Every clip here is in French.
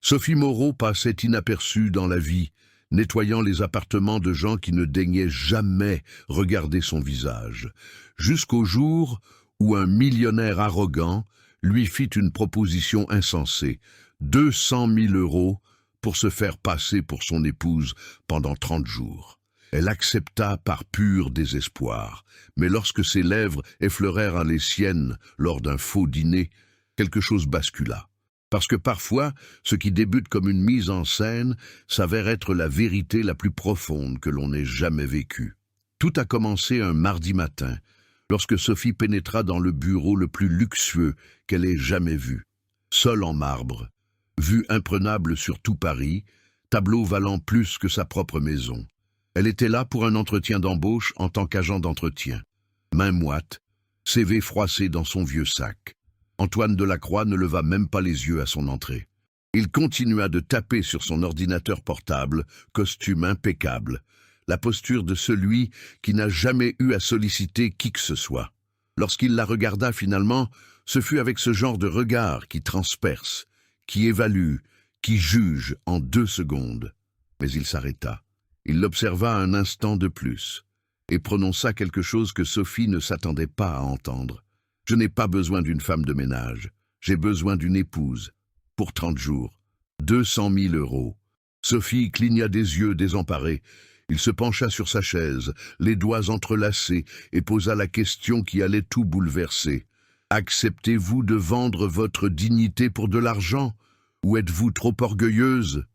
Sophie Moreau passait inaperçue dans la vie, nettoyant les appartements de gens qui ne daignaient jamais regarder son visage, jusqu'au jour où un millionnaire arrogant lui fit une proposition insensée, 200 000 € pour se faire passer pour son épouse pendant 30 jours. Elle accepta par pur désespoir, mais lorsque ses lèvres effleurèrent les siennes lors d'un faux dîner, quelque chose bascula. Parce que parfois, ce qui débute comme une mise en scène s'avère être la vérité la plus profonde que l'on ait jamais vécue. Tout a commencé un mardi matin, lorsque Sophie pénétra dans le bureau le plus luxueux qu'elle ait jamais vu. Sol en marbre, vue imprenable sur tout Paris, tableau valant plus que sa propre maison. Elle était là pour un entretien d'embauche en tant qu'agent d'entretien. Main moite, CV froissé dans son vieux sac. Antoine Delacroix ne leva même pas les yeux à son entrée. Il continua de taper sur son ordinateur portable, costume impeccable, la posture de celui qui n'a jamais eu à solliciter qui que ce soit. Lorsqu'il la regarda finalement, ce fut avec ce genre de regard qui transperce, qui évalue, qui juge en 2 secondes. Mais il s'arrêta. Il l'observa un instant de plus et prononça quelque chose que Sophie ne s'attendait pas à entendre. « Je n'ai pas besoin d'une femme de ménage. J'ai besoin d'une épouse. Pour 30 jours. 200 000 €. Sophie cligna des yeux désemparés. Il se pencha sur sa chaise, les doigts entrelacés, et posa la question qui allait tout bouleverser. « Acceptez-vous de vendre votre dignité pour de l'argent? Ou êtes-vous trop orgueilleuse ?»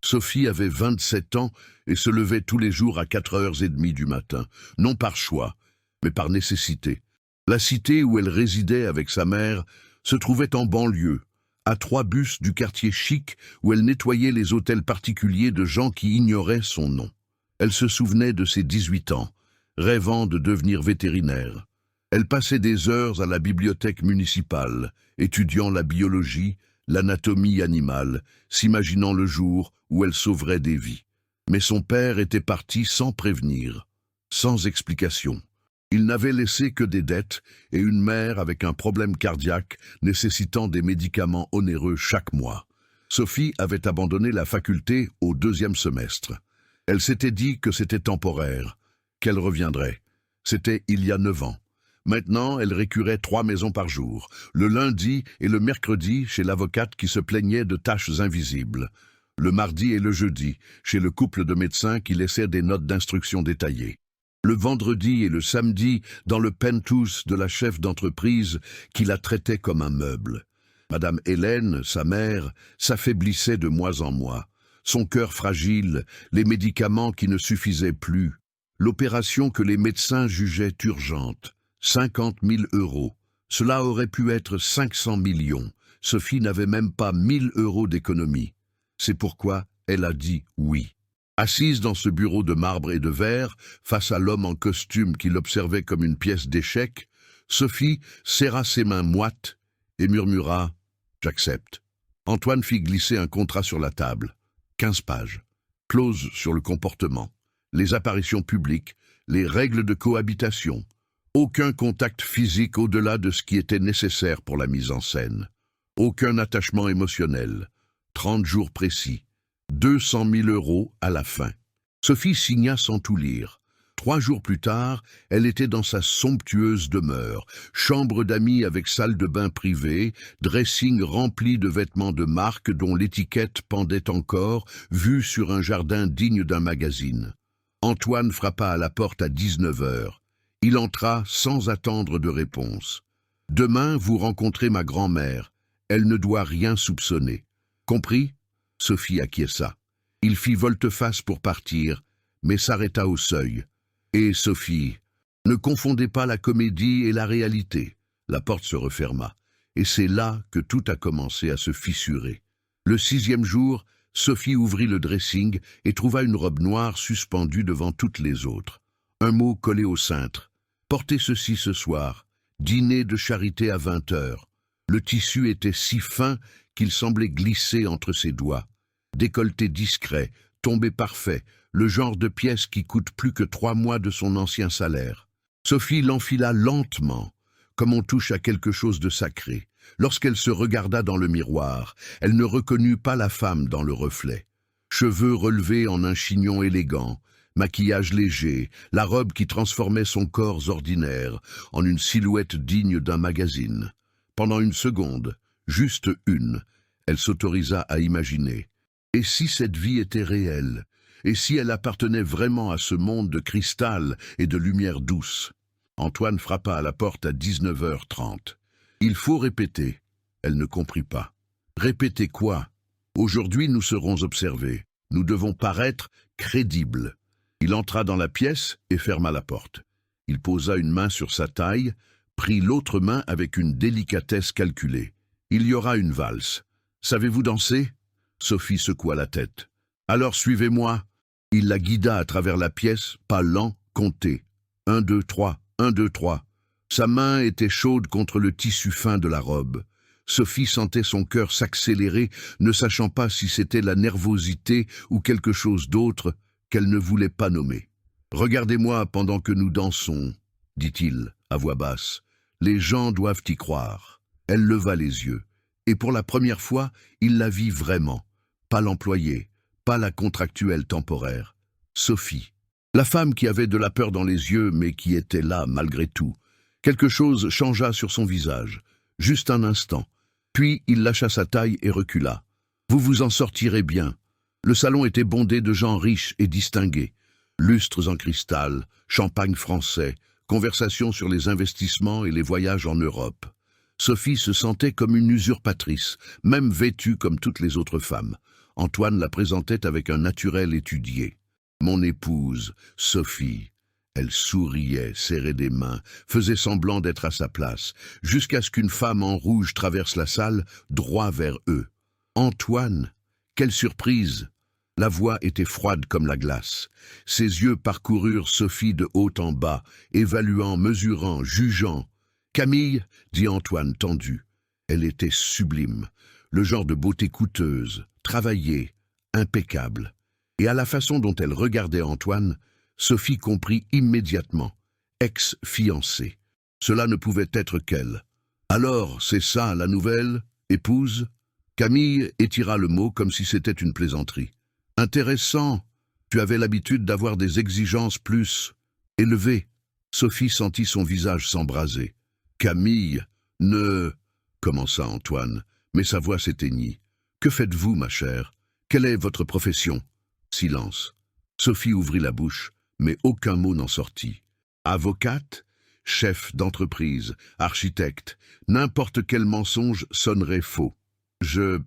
Sophie avait 27 ans et se levait tous les jours à 4h30 du matin, non par choix, mais par nécessité. La cité où elle résidait avec sa mère se trouvait en banlieue, à 3 bus du quartier chic où elle nettoyait les hôtels particuliers de gens qui ignoraient son nom. Elle se souvenait de ses 18 ans, rêvant de devenir vétérinaire. Elle passait des heures à la bibliothèque municipale, étudiant la biologie, l'anatomie animale, s'imaginant le jour où elle sauverait des vies. Mais son père était parti sans prévenir, sans explication. Il n'avait laissé que des dettes et une mère avec un problème cardiaque nécessitant des médicaments onéreux chaque mois. Sophie avait abandonné la faculté au 2e semestre. Elle s'était dit que c'était temporaire, qu'elle reviendrait. C'était il y a 9 ans. Maintenant, elle récurait 3 maisons par jour, le lundi et le mercredi chez l'avocate qui se plaignait de tâches invisibles, le mardi et le jeudi chez le couple de médecins qui laissait des notes d'instruction détaillées, le vendredi et le samedi dans le penthouse de la chef d'entreprise qui la traitait comme un meuble. Madame Hélène, sa mère, s'affaiblissait de mois en mois. Son cœur fragile, les médicaments qui ne suffisaient plus, l'opération que les médecins jugeaient urgente. 50 000 €. Cela aurait pu être 500 millions. Sophie n'avait même pas 1 000 € d'économie. C'est pourquoi elle a dit oui. Assise dans ce bureau de marbre et de verre, face à l'homme en costume qui l'observait comme une pièce d'échec, Sophie serra ses mains moites et murmura « J'accepte ». Antoine fit glisser un contrat sur la table. 15 pages. Clause sur le comportement, les apparitions publiques, les règles de cohabitation. Aucun contact physique au-delà de ce qui était nécessaire pour la mise en scène. Aucun attachement émotionnel. 30 jours précis. 200 000 € à la fin. Sophie signa sans tout lire. 3 jours plus tard, elle était dans sa somptueuse demeure, chambre d'amis avec salle de bain privée, dressing rempli de vêtements de marque dont l'étiquette pendait encore, vue sur un jardin digne d'un magazine. Antoine frappa à la porte à 19h. Il entra sans attendre de réponse. « Demain, vous rencontrez ma grand-mère. Elle ne doit rien soupçonner. Compris ?» Sophie acquiesça. Il fit volte-face pour partir, mais s'arrêta au seuil. « Et Sophie, ne confondez pas la comédie et la réalité. » La porte se referma, et c'est là que tout a commencé à se fissurer. Le 6e jour, Sophie ouvrit le dressing et trouva une robe noire suspendue devant toutes les autres. Un mot collé au cintre. « Portez ceci ce soir. Dîner de charité à 20h. » Le tissu était si fin qu'il semblait glisser entre ses doigts. Décolleté discret, tombé parfait, le genre de pièce qui coûte plus que 3 mois de son ancien salaire. Sophie l'enfila lentement, comme on touche à quelque chose de sacré, Lorsqu'elle se regarda dans le miroir, elle ne reconnut pas la femme dans le reflet. Cheveux relevés en un chignon élégant, maquillage léger, la robe qui transformait son corps ordinaire en une silhouette digne d'un magazine. Pendant une seconde, juste une, elle s'autorisa à imaginer. Et si cette vie était réelle? Et si elle appartenait vraiment à ce monde de cristal et de lumière douce? Antoine frappa à la porte à 19h30. Il faut répéter. Elle ne comprit pas. Répéter quoi? Aujourd'hui, nous serons observés. Nous devons paraître crédibles. Il entra dans la pièce et ferma la porte. Il posa une main sur sa taille, prit l'autre main avec une délicatesse calculée. Il y aura une valse. Savez-vous danser? Sophie secoua la tête. Alors suivez-moi. Il la guida à travers la pièce, pas lent, compté. 1, 2, 3, 1, 2, 3. Sa main était chaude contre le tissu fin de la robe. Sophie sentait son cœur s'accélérer, ne sachant pas si c'était la nervosité ou quelque chose d'autre qu'elle ne voulait pas nommer. « Regardez-moi pendant que nous dansons, » dit-il à voix basse. « Les gens doivent y croire. » Elle leva les yeux, et pour la première fois, il la vit vraiment. Pas l'employée, pas la contractuelle temporaire. Sophie. La femme qui avait de la peur dans les yeux, mais qui était là malgré tout. Quelque chose changea sur son visage, juste un instant. Puis il lâcha sa taille et recula. « Vous vous en sortirez bien. » Le salon était bondé de gens riches et distingués. Lustres en cristal, champagne français, conversations sur les investissements et les voyages en Europe. Sophie se sentait comme une usurpatrice, même vêtue comme toutes les autres femmes. Antoine la présentait avec un naturel étudié. « Mon épouse, Sophie. » Elle souriait, serrait des mains, faisait semblant d'être à sa place, jusqu'à ce qu'une femme en rouge traverse la salle, droit vers eux. « Antoine ! Quelle surprise !» La voix était froide comme la glace. Ses yeux parcoururent Sophie de haut en bas, évaluant, mesurant, jugeant. « Camille !» dit Antoine tendu. Elle était sublime, le genre de beauté coûteuse, travaillée, impeccable. Et à la façon dont elle regardait Antoine, Sophie comprit immédiatement. Ex-fiancée. Cela ne pouvait être qu'elle. « Alors, c'est ça la nouvelle, épouse ?» Camille étira le mot comme si c'était une plaisanterie. « Intéressant. Tu avais l'habitude d'avoir des exigences plus élevées. » Sophie sentit son visage s'embraser. « Camille, ne... » commença Antoine, mais sa voix s'éteignit. « Que faites-vous, ma chère? Quelle est votre profession ?» Silence. Sophie ouvrit la bouche, mais aucun mot n'en sortit. Avocate, chef d'entreprise, architecte, n'importe quel mensonge sonnerait faux. Je...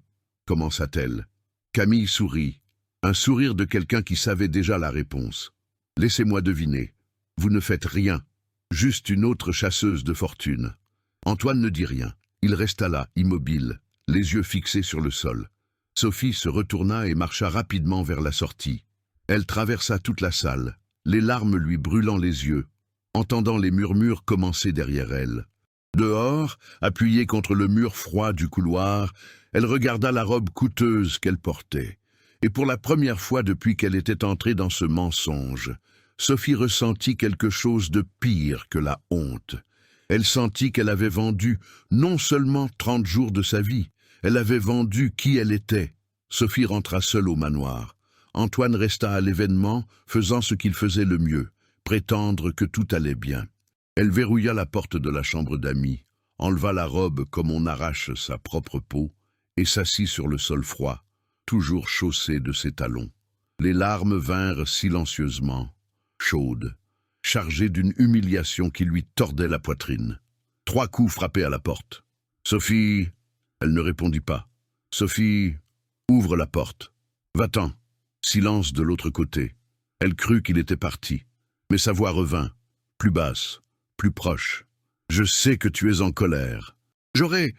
commença-t-elle. Camille sourit, un sourire de quelqu'un qui savait déjà la réponse. Laissez-moi deviner. Vous ne faites rien, juste une autre chasseuse de fortune. Antoine ne dit rien. Il resta là, immobile, les yeux fixés sur le sol. Sophie se retourna et marcha rapidement vers la sortie. Elle traversa toute la salle, les larmes lui brûlant les yeux, entendant les murmures commencer derrière elle. Dehors, appuyée contre le mur froid du couloir, elle regarda la robe coûteuse qu'elle portait. Et pour la première fois depuis qu'elle était entrée dans ce mensonge, Sophie ressentit quelque chose de pire que la honte. Elle sentit qu'elle avait vendu non seulement 30 jours de sa vie, elle avait vendu qui elle était. Sophie rentra seule au manoir. Antoine resta à l'événement, faisant ce qu'il faisait le mieux, prétendre que tout allait bien. Elle verrouilla la porte de la chambre d'amis, enleva la robe comme on arrache sa propre peau, et s'assit sur le sol froid, toujours chaussé de ses talons. Les larmes vinrent silencieusement, chaudes, chargées d'une humiliation qui lui tordait la poitrine. 3 coups frappaient à la porte. « Sophie !» Elle ne répondit pas. « Sophie, ouvre la porte. Va-t'en. » Silence de l'autre côté. Elle crut qu'il était parti, mais sa voix revint, plus basse, plus proche. « Je sais que tu es en colère. J'aurais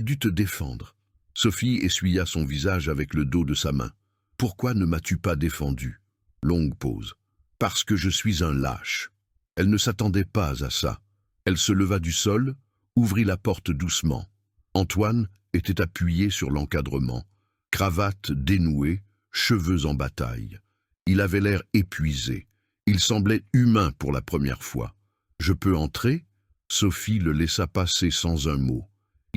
dû te défendre. » Sophie essuya son visage avec le dos de sa main. « Pourquoi ne m'as-tu pas défendu ?» Longue pause. « Parce que je suis un lâche. » Elle ne s'attendait pas à ça. Elle se leva du sol, ouvrit la porte doucement. Antoine était appuyé sur l'encadrement, cravate dénouée, cheveux en bataille. Il avait l'air épuisé. Il semblait humain pour la première fois. « Je peux entrer ?» Sophie le laissa passer sans un mot.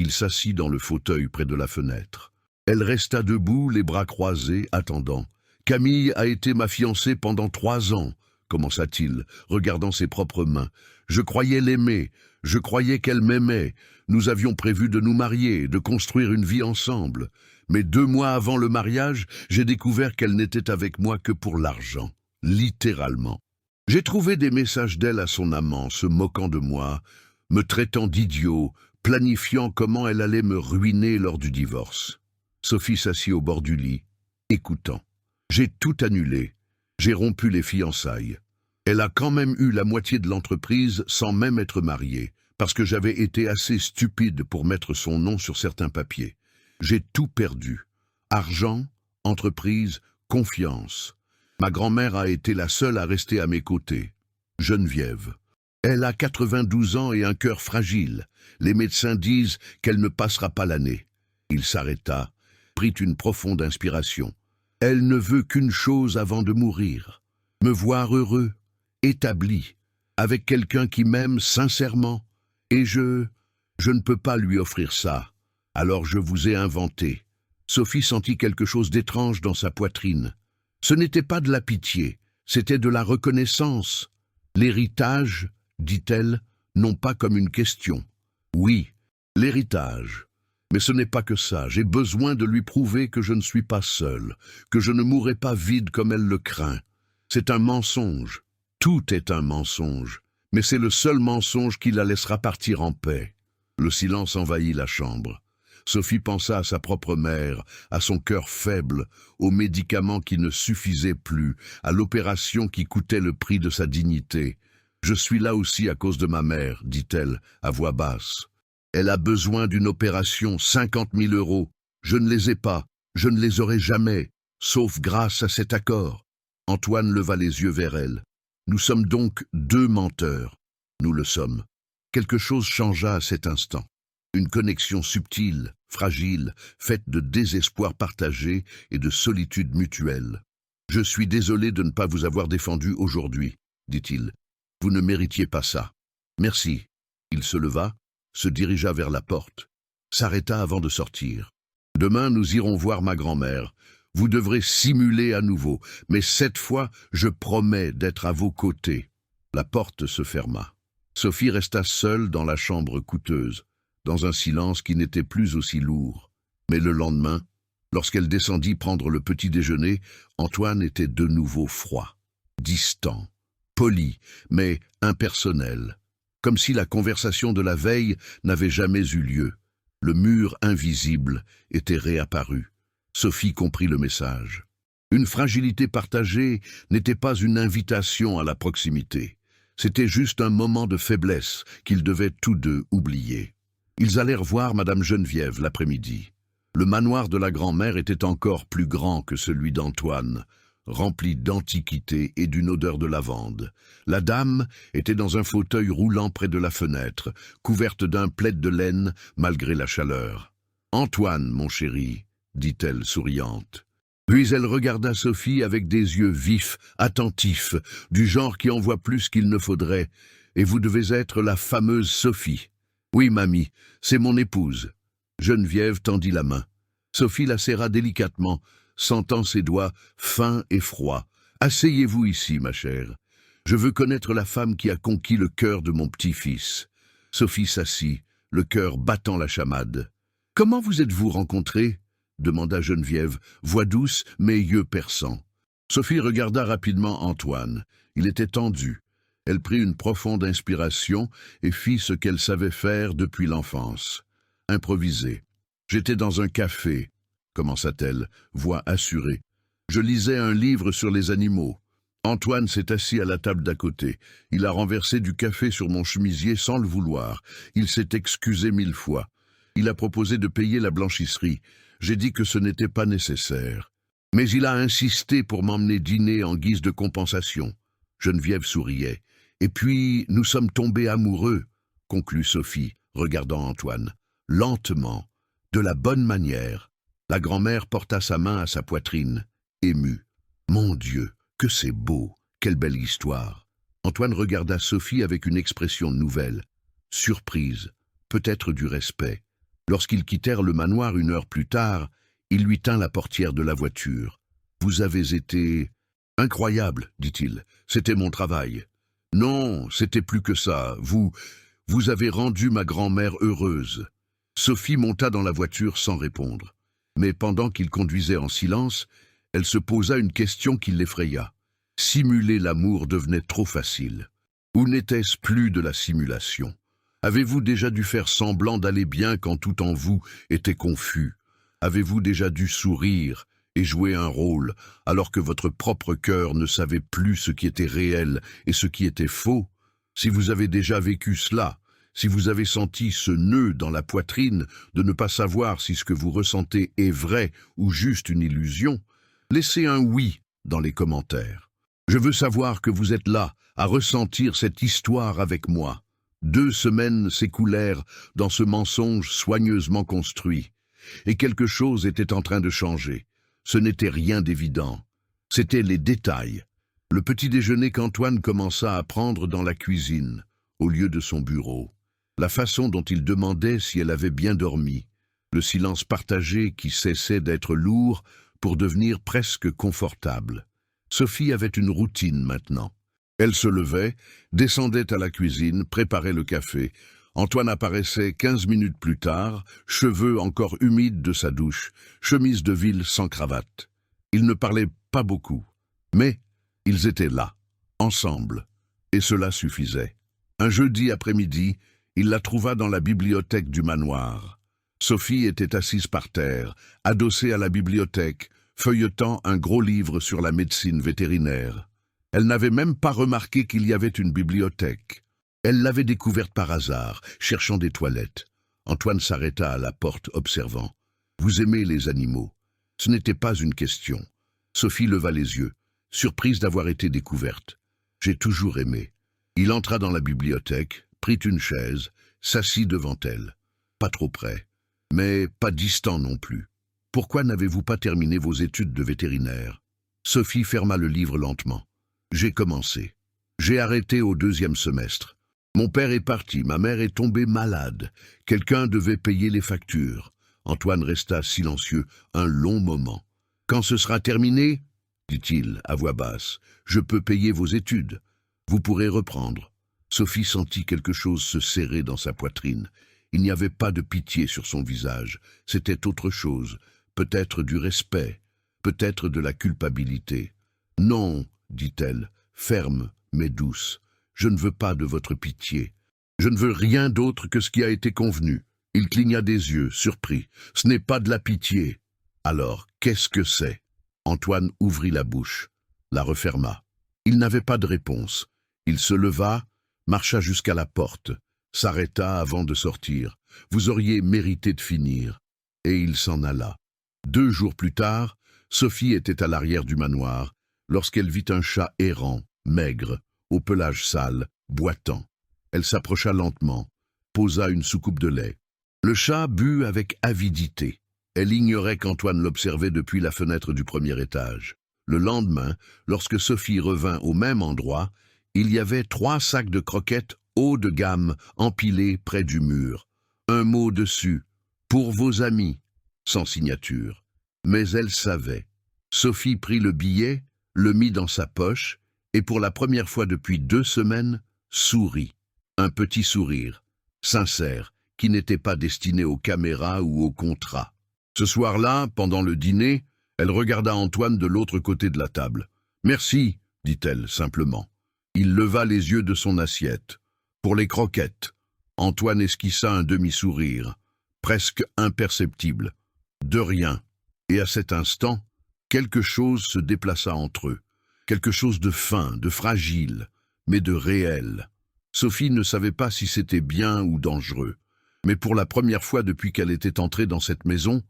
Il s'assit dans le fauteuil près de la fenêtre. Elle resta debout, les bras croisés, attendant. « Camille a été ma fiancée pendant 3 ans, commença-t-il, regardant ses propres mains. Je croyais l'aimer, je croyais qu'elle m'aimait. Nous avions prévu de nous marier, de construire une vie ensemble. Mais 2 mois avant le mariage, j'ai découvert qu'elle n'était avec moi que pour l'argent, littéralement. J'ai trouvé des messages d'elle à son amant, se moquant de moi, me traitant d'idiot, planifiant comment elle allait me ruiner lors du divorce. » Sophie s'assit au bord du lit, écoutant. « J'ai tout annulé. J'ai rompu les fiançailles. Elle a quand même eu la moitié de l'entreprise sans même être mariée, parce que j'avais été assez stupide pour mettre son nom sur certains papiers. J'ai tout perdu. Argent, entreprise, confiance. Ma grand-mère a été la seule à rester à mes côtés. Geneviève. Elle a 92 ans et un cœur fragile. Les médecins disent qu'elle ne passera pas l'année. » Il s'arrêta, prit une profonde inspiration. « Elle ne veut qu'une chose avant de mourir. Me voir heureux, établi, avec quelqu'un qui m'aime sincèrement. Et je ne peux pas lui offrir ça. Alors je vous ai inventé. » Sophie sentit quelque chose d'étrange dans sa poitrine. Ce n'était pas de la pitié, c'était de la reconnaissance. L'héritage, dit-elle, non pas comme une question. Oui, l'héritage. Mais ce n'est pas que ça, j'ai besoin de lui prouver que je ne suis pas seul, que je ne mourrai pas vide comme elle le craint. C'est un mensonge. Tout est un mensonge, mais c'est le seul mensonge qui la laissera partir en paix. Le silence envahit la chambre. Sophie pensa à sa propre mère, à son cœur faible, aux médicaments qui ne suffisaient plus, à l'opération qui coûtait le prix de sa dignité. « Je suis là aussi à cause de ma mère, dit-elle, à voix basse. Elle a besoin d'une opération, 50 000 €. Je ne les ai pas, je ne les aurai jamais, sauf grâce à cet accord. » Antoine leva les yeux vers elle. « Nous sommes donc 2 menteurs. » « Nous le sommes. » Quelque chose changea à cet instant. Une connexion subtile, fragile, faite de désespoir partagé et de solitude mutuelle. « Je suis désolé de ne pas vous avoir défendu aujourd'hui, » dit-il. « Vous ne méritiez pas ça. Merci. » Il se leva, se dirigea vers la porte, s'arrêta avant de sortir. « Demain, nous irons voir ma grand-mère. Vous devrez simuler à nouveau, mais cette fois, je promets d'être à vos côtés. » La porte se ferma. Sophie resta seule dans la chambre coûteuse, dans un silence qui n'était plus aussi lourd. Mais le lendemain, lorsqu'elle descendit prendre le petit déjeuner, Antoine était de nouveau froid, distant, poli, mais impersonnel, comme si la conversation de la veille n'avait jamais eu lieu. Le mur invisible était réapparu. Sophie comprit le message. Une fragilité partagée n'était pas une invitation à la proximité. C'était juste un moment de faiblesse qu'ils devaient tous deux oublier. Ils allèrent voir Madame Geneviève l'après-midi. Le manoir de la grand-mère était encore plus grand que celui d'Antoine, rempli d'antiquité et d'une odeur de lavande. La dame était dans un fauteuil roulant près de la fenêtre, couverte d'un plaid de laine malgré la chaleur. « Antoine, mon chéri, » dit-elle souriante. Puis elle regarda Sophie avec des yeux vifs, attentifs, du genre qui en voit plus qu'il ne faudrait. « Et vous devez être la fameuse Sophie. »« Oui, mamie, c'est mon épouse. » Geneviève tendit la main. Sophie la serra délicatement, sentant ses doigts fins et froids. « Asseyez-vous ici, ma chère. Je veux connaître la femme qui a conquis le cœur de mon petit-fils. » Sophie s'assit, le cœur battant la chamade. « Comment vous êtes-vous rencontrés ?» demanda Geneviève, voix douce mais yeux perçants. Sophie regarda rapidement Antoine. Il était tendu. Elle prit une profonde inspiration et fit ce qu'elle savait faire depuis l'enfance. Improviser. « J'étais dans un café, » commença-t-elle, voix assurée. « Je lisais un livre sur les animaux. Antoine s'est assis à la table d'à côté. Il a renversé du café sur mon chemisier sans le vouloir. Il s'est excusé 1000 fois. Il a proposé de payer la blanchisserie. J'ai dit que ce n'était pas nécessaire. Mais il a insisté pour m'emmener dîner en guise de compensation. » Geneviève souriait. « Et puis, nous sommes tombés amoureux, » conclut Sophie, regardant Antoine. Lentement, de la bonne manière. La grand-mère porta sa main à sa poitrine, émue. « Mon Dieu, que c'est beau, quelle belle histoire !» Antoine regarda Sophie avec une expression nouvelle. Surprise, peut-être du respect. Lorsqu'ils quittèrent le manoir 1 heure plus tard, il lui tint la portière de la voiture. « Vous avez été... incroyable, dit-il. C'était mon travail. Non, c'était plus que ça. Vous avez rendu ma grand-mère heureuse. » Sophie monta dans la voiture sans répondre. Mais pendant qu'il conduisait en silence, elle se posa une question qui l'effraya. Simuler l'amour devenait trop facile. Ou n'était-ce plus de la simulation? Avez-vous déjà dû faire semblant d'aller bien quand tout en vous était confus? Avez-vous déjà dû sourire et jouer un rôle alors que votre propre cœur ne savait plus ce qui était réel et ce qui était faux? Si vous avez déjà vécu cela, si vous avez senti ce nœud dans la poitrine de ne pas savoir si ce que vous ressentez est vrai ou juste une illusion, laissez un oui dans les commentaires. Je veux savoir que vous êtes là à ressentir cette histoire avec moi. 2 semaines s'écoulèrent dans ce mensonge soigneusement construit, et quelque chose était en train de changer. Ce n'était rien d'évident. C'étaient les détails. Le petit déjeuner qu'Antoine commença à prendre dans la cuisine, au lieu de son bureau. La façon dont il demandait si elle avait bien dormi. Le silence partagé qui cessait d'être lourd pour devenir presque confortable. Sophie avait une routine maintenant. Elle se levait, descendait à la cuisine, préparait le café. Antoine apparaissait 15 minutes plus tard, cheveux encore humides de sa douche, chemise de ville sans cravate. Ils ne parlaient pas beaucoup, mais ils étaient là, ensemble, et cela suffisait. Un jeudi après-midi, il la trouva dans la bibliothèque du manoir. Sophie était assise par terre, adossée à la bibliothèque, feuilletant un gros livre sur la médecine vétérinaire. Elle n'avait même pas remarqué qu'il y avait une bibliothèque. Elle l'avait découverte par hasard, cherchant des toilettes. Antoine s'arrêta à la porte, observant. « Vous aimez les animaux ?» Ce n'était pas une question. Sophie leva les yeux, surprise d'avoir été découverte. « J'ai toujours aimé. » Il entra dans la bibliothèque, prit une chaise, s'assit devant elle. Pas trop près, mais pas distant non plus. « Pourquoi n'avez-vous pas terminé vos études de vétérinaire ?» Sophie ferma le livre lentement. « J'ai commencé. J'ai arrêté au 2e semestre. Mon père est parti, ma mère est tombée malade. Quelqu'un devait payer les factures. » Antoine resta silencieux un long moment. « Quand ce sera terminé, dit-il à voix basse, je peux payer vos études. Vous pourrez reprendre. » Sophie sentit quelque chose se serrer dans sa poitrine. Il n'y avait pas de pitié sur son visage. C'était autre chose, peut-être du respect, peut-être de la culpabilité. « Non, dit-elle, ferme mais douce. Je ne veux pas de votre pitié. Je ne veux rien d'autre que ce qui a été convenu. » Il cligna des yeux, surpris. « Ce n'est pas de la pitié. » « Alors, qu'est-ce que c'est ?» Antoine ouvrit la bouche, la referma. Il n'avait pas de réponse. Il se leva, marcha jusqu'à la porte, s'arrêta avant de sortir. « Vous auriez mérité de finir. » Et il s'en alla. 2 jours plus tard, Sophie était à l'arrière du manoir, lorsqu'elle vit un chat errant, maigre, au pelage sale, boitant. Elle s'approcha lentement, posa une soucoupe de lait. Le chat but avec avidité. Elle ignorait qu'Antoine l'observait depuis la fenêtre du 1er étage. Le lendemain, lorsque Sophie revint au même endroit, il y avait 3 sacs de croquettes haut de gamme empilés près du mur. Un mot dessus, « Pour vos amis », sans signature. Mais elle savait. Sophie prit le billet, le mit dans sa poche, et pour la première fois depuis 2 semaines, sourit. Un petit sourire, sincère, qui n'était pas destiné aux caméras ou aux contrats. Ce soir-là, pendant le dîner, elle regarda Antoine de l'autre côté de la table. « Merci, dit-elle simplement. » Il leva les yeux de son assiette. Pour les croquettes. Antoine esquissa un demi-sourire, presque imperceptible. De rien. Et à cet instant, quelque chose se déplaça entre eux. Quelque chose de fin, de fragile, mais de réel. Sophie ne savait pas si c'était bien ou dangereux. Mais pour la première fois depuis qu'elle était entrée dans cette maison,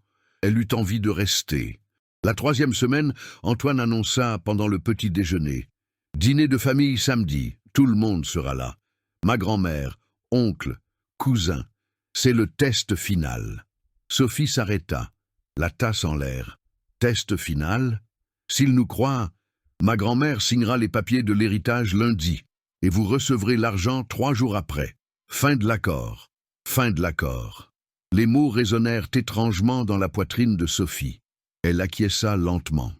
elle eut envie de rester. La 3e semaine, Antoine annonça pendant le petit déjeuner. « Dîner de famille samedi, tout le monde sera là. Ma grand-mère, oncle, cousin. C'est le test final. » Sophie s'arrêta, la tasse en l'air. « Test final ? S'il nous croit, ma grand-mère signera les papiers de l'héritage lundi, et vous recevrez l'argent 3 jours après. Fin de l'accord. Fin de l'accord. » Les mots résonnèrent étrangement dans la poitrine de Sophie. Elle acquiesça lentement.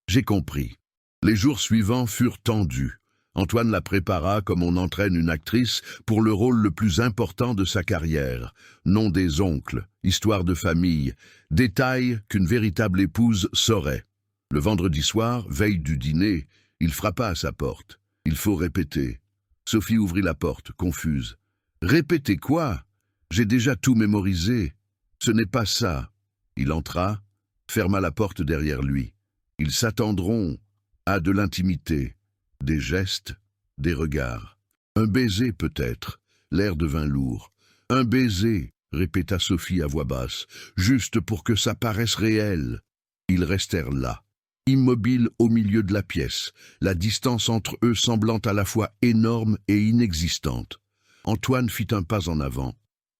J'ai compris. Les jours suivants furent tendus. Antoine la prépara comme on entraîne une actrice pour le rôle le plus important de sa carrière. Nom des oncles, histoire de famille, détails qu'une véritable épouse saurait. Le vendredi soir, veille du dîner, il frappa à sa porte. Il faut répéter. Sophie ouvrit la porte, confuse. Répéter quoi? J'ai déjà tout mémorisé. Ce n'est pas ça. Il entra, ferma la porte derrière lui. Ils s'attendront à de l'intimité, des gestes, des regards. Un baiser peut-être. L'air devint lourd. Un baiser, répéta Sophie à voix basse, juste pour que ça paraisse réel. Ils restèrent là, immobiles au milieu de la pièce, la distance entre eux semblant à la fois énorme et inexistante. Antoine fit un pas en avant.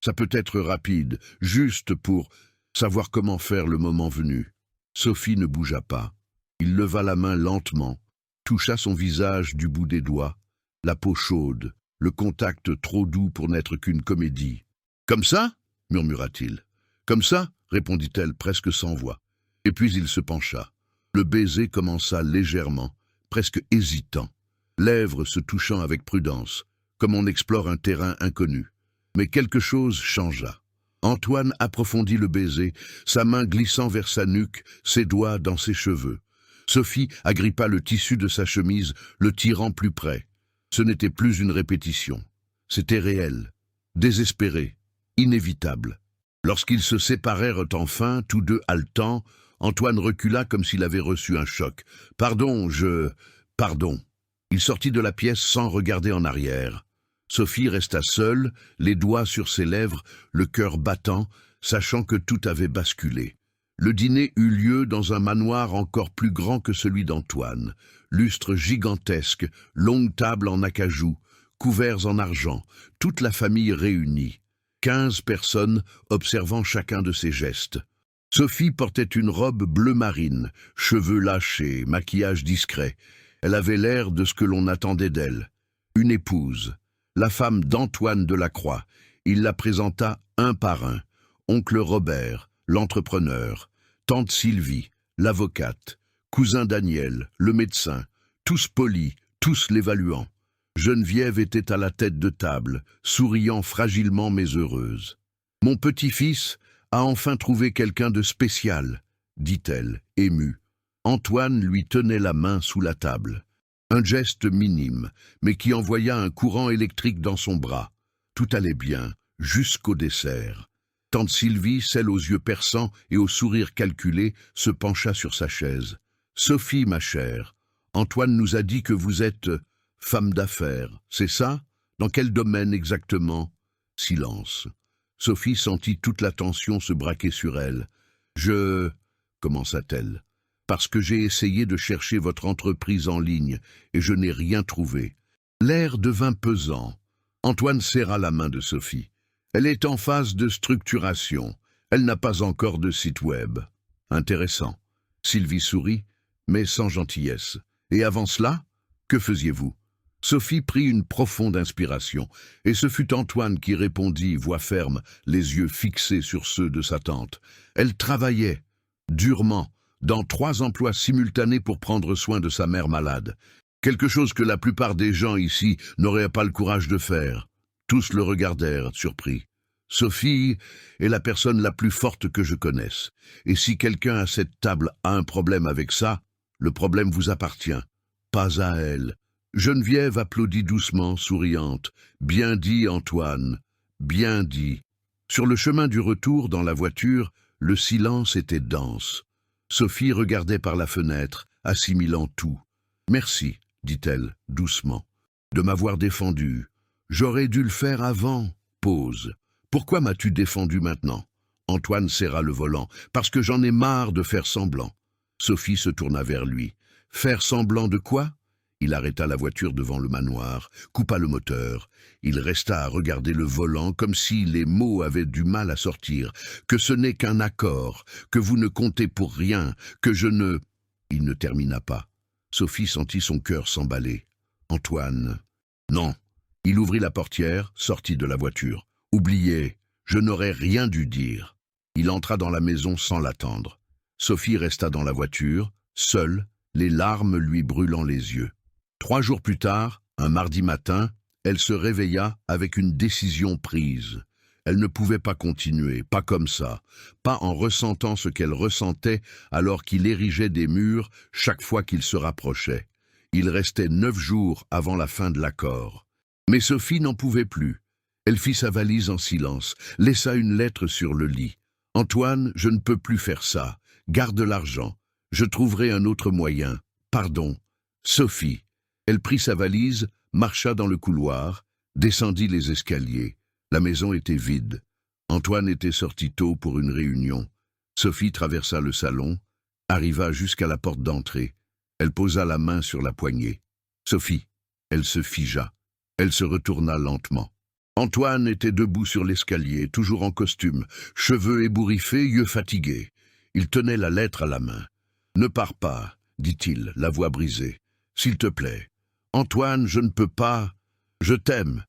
Ça peut être rapide, juste pour savoir comment faire le moment venu. Sophie ne bougea pas. Il leva la main lentement, toucha son visage du bout des doigts, la peau chaude, le contact trop doux pour n'être qu'une comédie. « Comme ça ?» murmura-t-il. « Comme ça ?» répondit-elle presque sans voix. Et puis il se pencha. Le baiser commença légèrement, presque hésitant, lèvres se touchant avec prudence, comme on explore un terrain inconnu. Mais quelque chose changea. Antoine approfondit le baiser, sa main glissant vers sa nuque, ses doigts dans ses cheveux. Sophie agrippa le tissu de sa chemise, le tirant plus près. Ce n'était plus une répétition. C'était réel, désespéré, inévitable. Lorsqu'ils se séparèrent enfin, tous deux haletants, Antoine recula comme s'il avait reçu un choc. « Pardon, Pardon. » Il sortit de la pièce sans regarder en arrière. Sophie resta seule, les doigts sur ses lèvres, le cœur battant, sachant que tout avait basculé. Le dîner eut lieu dans un manoir encore plus grand que celui d'Antoine. Lustre gigantesque, longue table en acajou, couverts en argent, toute la famille réunie. 15 personnes observant chacun de ses gestes. Sophie portait une robe bleu marine, cheveux lâchés, maquillage discret. Elle avait l'air de ce que l'on attendait d'elle. Une épouse, la femme d'Antoine Delacroix. Il la présenta un par un. Oncle Robert, l'entrepreneur, tante Sylvie, l'avocate, cousin Daniel, le médecin, tous polis, tous l'évaluant. Geneviève était à la tête de table, souriant fragilement mais heureuse. « Mon petit-fils a enfin trouvé quelqu'un de spécial, » dit-elle, émue. Antoine lui tenait la main sous la table. Un geste minime, mais qui envoya un courant électrique dans son bras. Tout allait bien, jusqu'au dessert. Tante Sylvie, celle aux yeux perçants et au sourire calculé, se pencha sur sa chaise. « Sophie, ma chère, Antoine nous a dit que vous êtes femme d'affaires, c'est ça? Dans quel domaine exactement ?» Silence. Sophie sentit toute la tension se braquer sur elle. « commença-t-elle. « Parce que j'ai essayé de chercher votre entreprise en ligne et je n'ai rien trouvé. » L'air devint pesant. Antoine serra la main de Sophie. Elle est en phase de structuration. Elle n'a pas encore de site web. Intéressant. Sylvie sourit, mais sans gentillesse. Et avant cela, que faisiez-vous? Sophie prit une profonde inspiration, et ce fut Antoine qui répondit, voix ferme, les yeux fixés sur ceux de sa tante. Elle travaillait, durement, dans 3 emplois simultanés pour prendre soin de sa mère malade. Quelque chose que la plupart des gens ici n'auraient pas le courage de faire. Tous le regardèrent, surpris. Sophie est la personne la plus forte que je connaisse. Et si quelqu'un à cette table a un problème avec ça, le problème vous appartient. Pas à elle. Geneviève applaudit doucement, souriante. Bien dit, Antoine. Bien dit. Sur le chemin du retour, dans la voiture, le silence était dense. Sophie regardait par la fenêtre, assimilant tout. « Merci, dit-elle, doucement, de m'avoir défendu. J'aurais dû le faire avant. » Pause. « Pourquoi m'as-tu défendu maintenant ?» Antoine serra le volant. « Parce que j'en ai marre de faire semblant. » Sophie se tourna vers lui. « Faire semblant de quoi ?» Il arrêta la voiture devant le manoir, coupa le moteur. Il resta à regarder le volant comme si les mots avaient du mal à sortir, que ce n'est qu'un accord, que vous ne comptez pour rien, que je ne... Il ne termina pas. Sophie sentit son cœur s'emballer. Antoine... Non. Il ouvrit la portière, sortit de la voiture. Oubliez, Je n'aurais rien dû dire. Il entra dans la maison sans l'attendre. Sophie resta dans la voiture, seule, les larmes lui brûlant les yeux. 3 jours plus tard, un mardi matin, elle se réveilla avec une décision prise. Elle ne pouvait pas continuer, pas comme ça, pas en ressentant ce qu'elle ressentait alors qu'il érigeait des murs chaque fois qu'il se rapprochait. Il restait 9 jours avant la fin de l'accord. Mais Sophie n'en pouvait plus. Elle fit sa valise en silence, laissa une lettre sur le lit. « Antoine, je ne peux plus faire ça. Garde l'argent. Je trouverai un autre moyen. Pardon. Sophie. » Elle prit sa valise, marcha dans le couloir, descendit les escaliers. La maison était vide. Antoine était sorti tôt pour une réunion. Sophie traversa le salon, arriva jusqu'à la porte d'entrée. Elle posa la main sur la poignée. Sophie. Elle se figea. Elle se retourna lentement. Antoine était debout sur l'escalier, toujours en costume, cheveux ébouriffés, yeux fatigués. Il tenait la lettre à la main. « Ne pars pas, dit-il, la voix brisée. S'il te plaît. Antoine, je ne peux pas. Je t'aime. »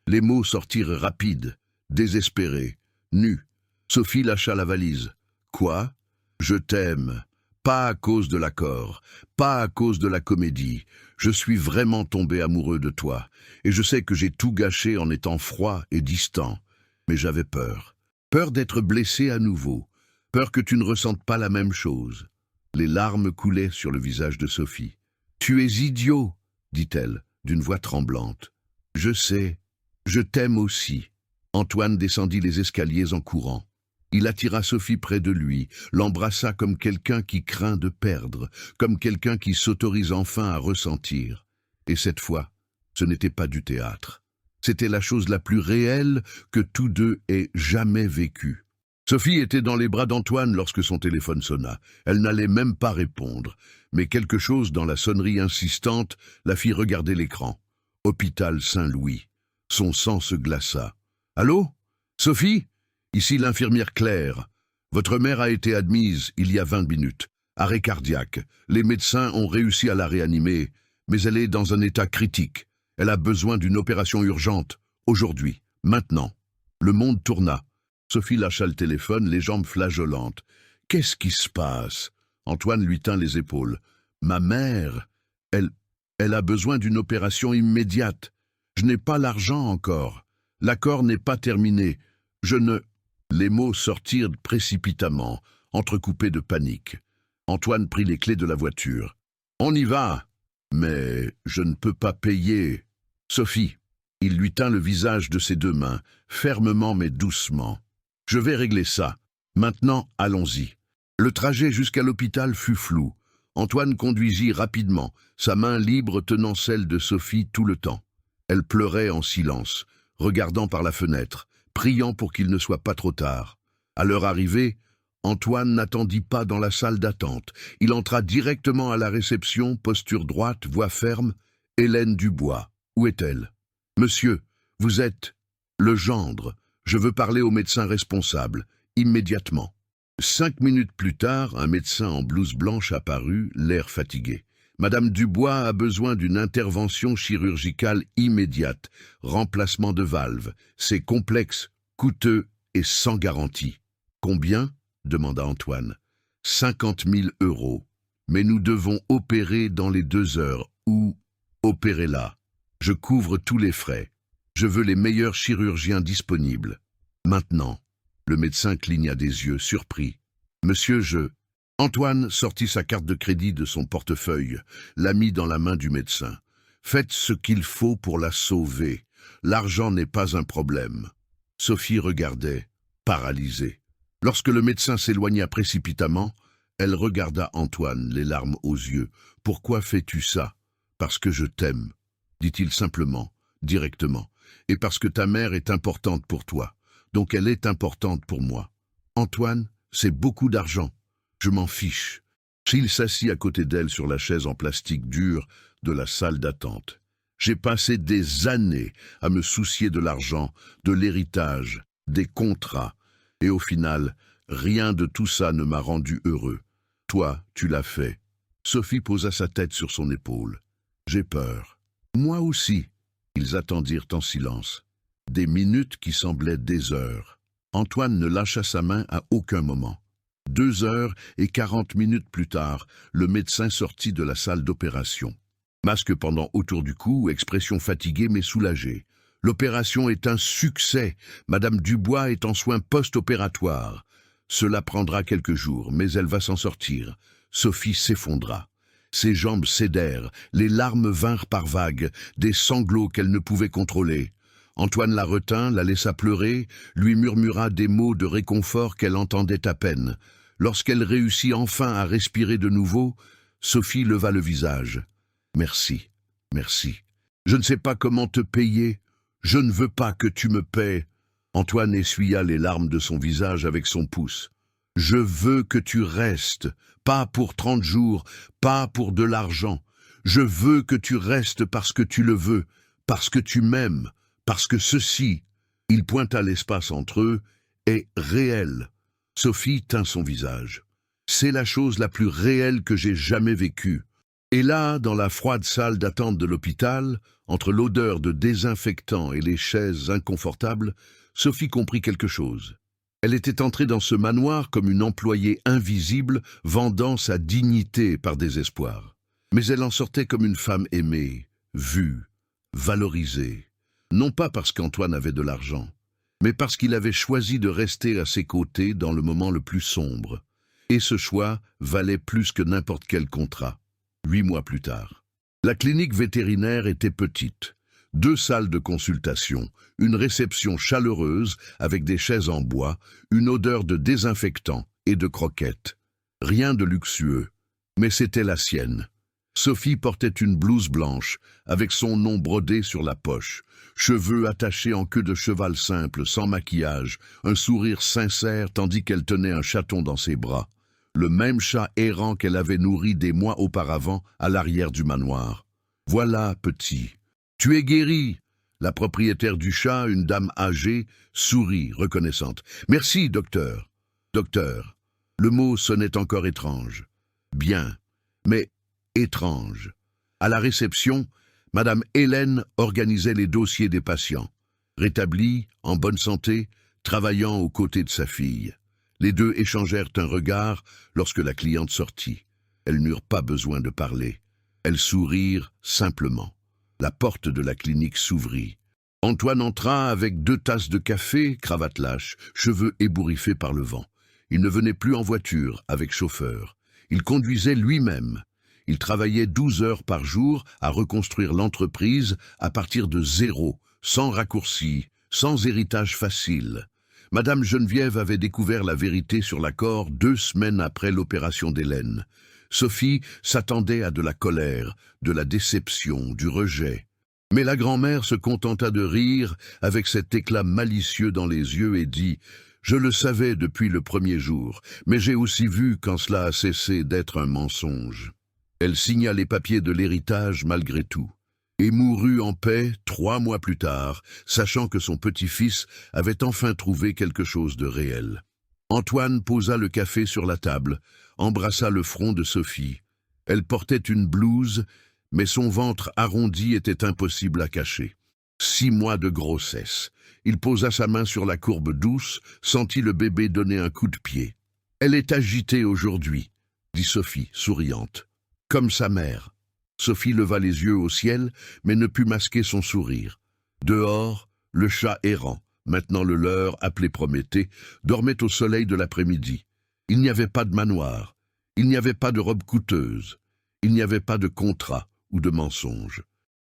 Les mots sortirent rapides, désespérés, nus. Sophie lâcha la valise. « Quoi ? Je t'aime. Pas à cause de l'accord, pas à cause de la comédie. Je suis vraiment tombé amoureux de toi, et je sais que j'ai tout gâché en étant froid et distant. Mais j'avais peur. Peur d'être blessé à nouveau. Peur que tu ne ressentes pas la même chose. » Les larmes coulaient sur le visage de Sophie. « Tu es idiot, dit-elle, d'une voix tremblante. Je sais. Je t'aime aussi. » Antoine descendit les escaliers en courant. Il attira Sophie près de lui, l'embrassa comme quelqu'un qui craint de perdre, comme quelqu'un qui s'autorise enfin à ressentir. Et cette fois, ce n'était pas du théâtre. C'était la chose la plus réelle que tous deux aient jamais vécue. Sophie était dans les bras d'Antoine lorsque son téléphone sonna. Elle n'allait même pas répondre, mais quelque chose dans la sonnerie insistante la fit regarder l'écran. Hôpital Saint-Louis. Son sang se glaça. « Allô ? Sophie ? Ici l'infirmière Claire. Votre mère a été admise il y a 20 minutes. Arrêt cardiaque. Les médecins ont réussi à la réanimer, mais elle est dans un état critique. Elle a besoin d'une opération urgente. Aujourd'hui. Maintenant. » Le monde tourna. Sophie lâcha le téléphone, les jambes flageolantes. « Qu'est-ce qui se passe ?» Antoine lui tint les épaules. « Ma mère, elle a besoin d'une opération immédiate. Je n'ai pas l'argent encore. L'accord n'est pas terminé. Je ne... » Les mots sortirent précipitamment, entrecoupés de panique. Antoine prit les clés de la voiture. « On y va. Mais je ne peux pas payer. Sophie. » Il lui tint le visage de ses 2 mains, fermement mais doucement. « Je vais régler ça. Maintenant, allons-y. » Le trajet jusqu'à l'hôpital fut flou. Antoine conduisit rapidement, sa main libre tenant celle de Sophie tout le temps. Elle pleurait en silence, regardant par la fenêtre, priant pour qu'il ne soit pas trop tard. À leur arrivée, Antoine n'attendit pas dans la salle d'attente. Il entra directement à la réception, posture droite, voix ferme. « Hélène Dubois. Où est-elle ? » « Monsieur, vous êtes le gendre. Je veux parler au médecin responsable, immédiatement. » 5 minutes plus tard, un médecin en blouse blanche apparut, l'air fatigué. « Madame Dubois a besoin d'une intervention chirurgicale immédiate. Remplacement de valve. C'est complexe, coûteux et sans garantie. »« Combien ?» demanda Antoine. « 50 000 €. Mais nous devons opérer dans les 2 heures. Ou opérer là. Je couvre tous les frais. Je veux les meilleurs chirurgiens disponibles. Maintenant. » Le médecin cligna des yeux, surpris. « Monsieur, je... » Antoine sortit sa carte de crédit de son portefeuille, la mit dans la main du médecin. « Faites ce qu'il faut pour la sauver. L'argent n'est pas un problème. » Sophie regardait, paralysée. Lorsque le médecin s'éloigna précipitamment, elle regarda Antoine, les larmes aux yeux. « Pourquoi fais-tu ça ? » ?»« Parce que je t'aime, » dit-il simplement, directement. « Et parce que ta mère est importante pour toi. Donc elle est importante pour moi. Antoine, c'est beaucoup d'argent. Je m'en fiche. » Il s'assit à côté d'elle sur la chaise en plastique dur de la salle d'attente. « J'ai passé des années à me soucier de l'argent, de l'héritage, des contrats. Et au final, rien de tout ça ne m'a rendu heureux. Toi, tu l'as fait. » Sophie posa sa tête sur son épaule. « J'ai peur. »« Moi aussi. » Ils attendirent en silence. Des minutes qui semblaient des heures. Antoine ne lâcha sa main à aucun moment. 2h40 plus tard, le médecin sortit de la salle d'opération. Masque pendant autour du cou, expression fatiguée mais soulagée. L'opération est un succès. Madame Dubois est en soins post-opératoires. Cela prendra quelques jours, mais elle va s'en sortir. Sophie s'effondra. Ses jambes cédèrent, les larmes vinrent par vagues, des sanglots qu'elle ne pouvait contrôler. Antoine la retint, la laissa pleurer, lui murmura des mots de réconfort qu'elle entendait à peine. Lorsqu'elle réussit enfin à respirer de nouveau, Sophie leva le visage. « Merci, merci. Je ne sais pas comment te payer. Je ne veux pas que tu me paies. » Antoine essuya les larmes de son visage avec son pouce. « Je veux que tu restes, pas pour 30 jours, pas pour de l'argent. Je veux que tu restes parce que tu le veux, parce que tu m'aimes, parce que ceci, il pointa l'espace entre eux, est réel. » Sophie tint son visage. « C'est la chose la plus réelle que j'ai jamais vécue. » Et là, dans la froide salle d'attente de l'hôpital, entre l'odeur de désinfectant et les chaises inconfortables, Sophie comprit quelque chose. Elle était entrée dans ce manoir comme une employée invisible vendant sa dignité par désespoir. Mais elle en sortait comme une femme aimée, vue, valorisée. Non pas parce qu'Antoine avait de l'argent, mais parce qu'il avait choisi de rester à ses côtés dans le moment le plus sombre. Et ce choix valait plus que n'importe quel contrat. 8 mois plus tard. La clinique vétérinaire était petite. 2 salles de consultation, une réception chaleureuse avec des chaises en bois, une odeur de désinfectant et de croquettes. Rien de luxueux, mais c'était la sienne. Sophie portait une blouse blanche, avec son nom brodé sur la poche, cheveux attachés en queue de cheval simple, sans maquillage, un sourire sincère tandis qu'elle tenait un chaton dans ses bras. Le même chat errant qu'elle avait nourri des mois auparavant à l'arrière du manoir. « Voilà, petit. Tu es guéri !» La propriétaire du chat, une dame âgée, sourit, reconnaissante. « Merci, docteur. »« Docteur. » Le mot sonnait encore étrange. Bien, mais étrange. À la réception, Madame Hélène organisait les dossiers des patients. Rétablie, en bonne santé, travaillant aux côtés de sa fille. Les deux échangèrent un regard lorsque la cliente sortit. Elles n'eurent pas besoin de parler. Elles sourirent simplement. La porte de la clinique s'ouvrit. Antoine entra avec 2 tasses de café, cravate lâche, cheveux ébouriffés par le vent. Il ne venait plus en voiture, avec chauffeur. Il conduisait lui-même. Il travaillait 12 heures par jour à reconstruire l'entreprise à partir de zéro, sans raccourci, sans héritage facile. Madame Geneviève avait découvert la vérité sur l'accord 2 semaines après l'opération d'Hélène. Sophie s'attendait à de la colère, de la déception, du rejet. Mais la grand-mère se contenta de rire avec cet éclat malicieux dans les yeux et dit « Je le savais depuis le premier jour, mais j'ai aussi vu quand cela a cessé d'être un mensonge. » Elle signa les papiers de l'héritage malgré tout. Et mourut en paix 3 mois plus tard, sachant que son petit-fils avait enfin trouvé quelque chose de réel. Antoine posa le café sur la table, embrassa le front de Sophie. Elle portait une blouse, mais son ventre arrondi était impossible à cacher. 6 mois de grossesse. Il posa sa main sur la courbe douce, sentit le bébé donner un coup de pied. « Elle est agitée aujourd'hui, » dit Sophie, souriante. « Comme sa mère. » Sophie leva les yeux au ciel, mais ne put masquer son sourire. Dehors, le chat errant, maintenant le leur, appelé Prométhée, dormait au soleil de l'après-midi. Il n'y avait pas de manoir, il n'y avait pas de robe coûteuse, il n'y avait pas de contrat ou de mensonge.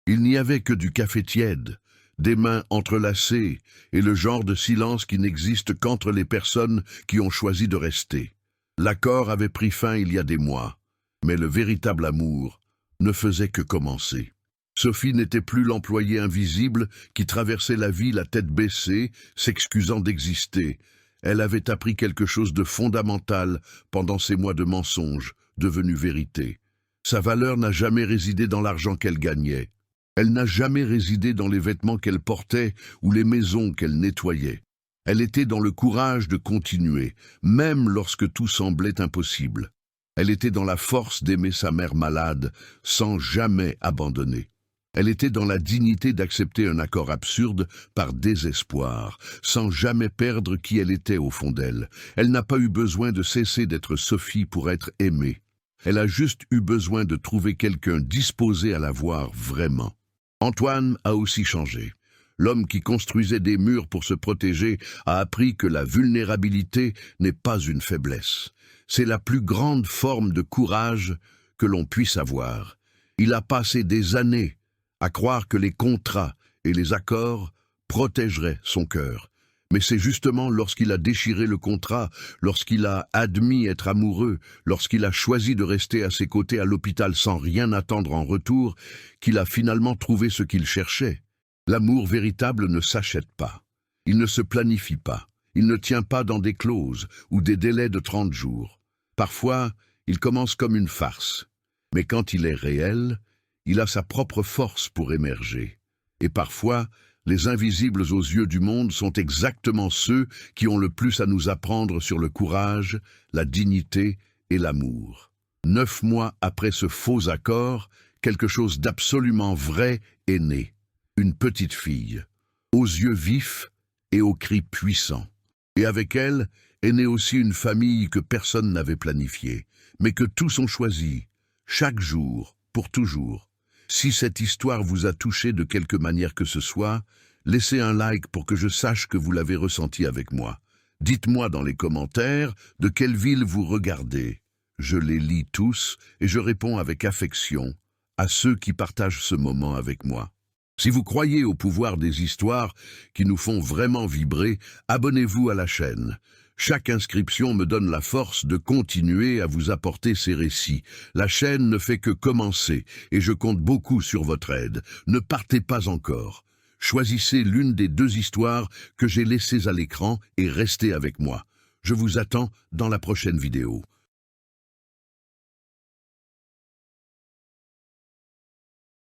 Il n'y avait que du café tiède, des mains entrelacées et le genre de silence qui n'existe qu'entre les personnes qui ont choisi de rester. L'accord avait pris fin il y a des mois, mais le véritable amour ne faisait que commencer. Sophie n'était plus l'employée invisible qui traversait la vie la tête baissée, s'excusant d'exister. Elle avait appris quelque chose de fondamental pendant ces mois de mensonges, devenus vérité. Sa valeur n'a jamais résidé dans l'argent qu'elle gagnait. Elle n'a jamais résidé dans les vêtements qu'elle portait ou les maisons qu'elle nettoyait. Elle était dans le courage de continuer, même lorsque tout semblait impossible. Elle était dans la force d'aimer sa mère malade, sans jamais abandonner. Elle était dans la dignité d'accepter un accord absurde par désespoir, sans jamais perdre qui elle était au fond d'elle. Elle n'a pas eu besoin de cesser d'être Sophie pour être aimée. Elle a juste eu besoin de trouver quelqu'un disposé à la voir vraiment. Antoine a aussi changé. L'homme qui construisait des murs pour se protéger a appris que la vulnérabilité n'est pas une faiblesse. C'est la plus grande forme de courage que l'on puisse avoir. Il a passé des années à croire que les contrats et les accords protégeraient son cœur. Mais c'est justement lorsqu'il a déchiré le contrat, lorsqu'il a admis être amoureux, lorsqu'il a choisi de rester à ses côtés à l'hôpital sans rien attendre en retour, qu'il a finalement trouvé ce qu'il cherchait. L'amour véritable ne s'achète pas. Il ne se planifie pas. Il ne tient pas dans des clauses ou des délais de 30 jours. Parfois, il commence comme une farce. Mais quand il est réel, il a sa propre force pour émerger. Et parfois, les invisibles aux yeux du monde sont exactement ceux qui ont le plus à nous apprendre sur le courage, la dignité et l'amour. 9 mois après ce faux accord, quelque chose d'absolument vrai est né. Une petite fille, aux yeux vifs et aux cris puissants. Et avec elle est née aussi une famille que personne n'avait planifiée, mais que tous ont choisi, chaque jour, pour toujours. Si cette histoire vous a touché de quelque manière que ce soit, laissez un like pour que je sache que vous l'avez ressenti avec moi. Dites-moi dans les commentaires de quelle ville vous regardez. Je les lis tous et je réponds avec affection à ceux qui partagent ce moment avec moi. Si vous croyez au pouvoir des histoires qui nous font vraiment vibrer, abonnez-vous à la chaîne. Chaque inscription me donne la force de continuer à vous apporter ces récits. La chaîne ne fait que commencer et je compte beaucoup sur votre aide. Ne partez pas encore. Choisissez l'une des 2 histoires que j'ai laissées à l'écran et restez avec moi. Je vous attends dans la prochaine vidéo.